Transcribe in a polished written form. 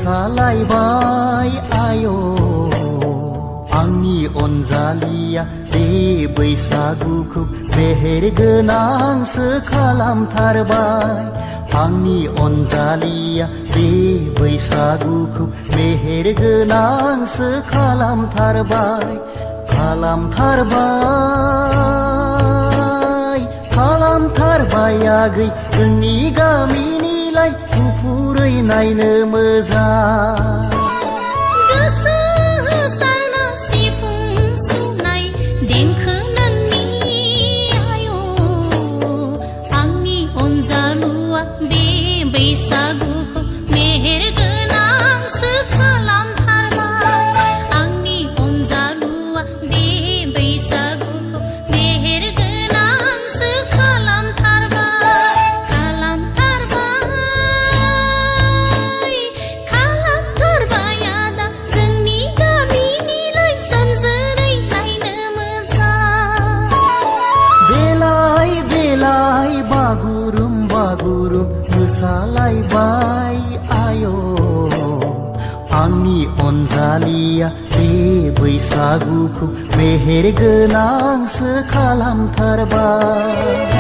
मोसालायबाय आय' आंनि अनजालिया बे बैसागुखौ मेहेर गोनांसो खालामथारबाय आंनि अनजालिया बे बैसागुखौ मेहेर गोनांसो खालामथारबाय आगै जोंनि गामिनिलाय गुफुरै नायनो मोजां बैसागुखौ मेहेर गोनांसो खालामथारबाय आंनि अनजालुआ बे बैसागुखौ मेहेर गोनांसो खालामथारबाय आदा जोंनि गामिनिलाय सानजोरै नायनो मोजां देलाय देलाय बागुरुम बागुरुम मोसालायबाय आय' आंनि अनजालिया बे बैसागुखौ मेहेर गोनांसो खालामथारबाय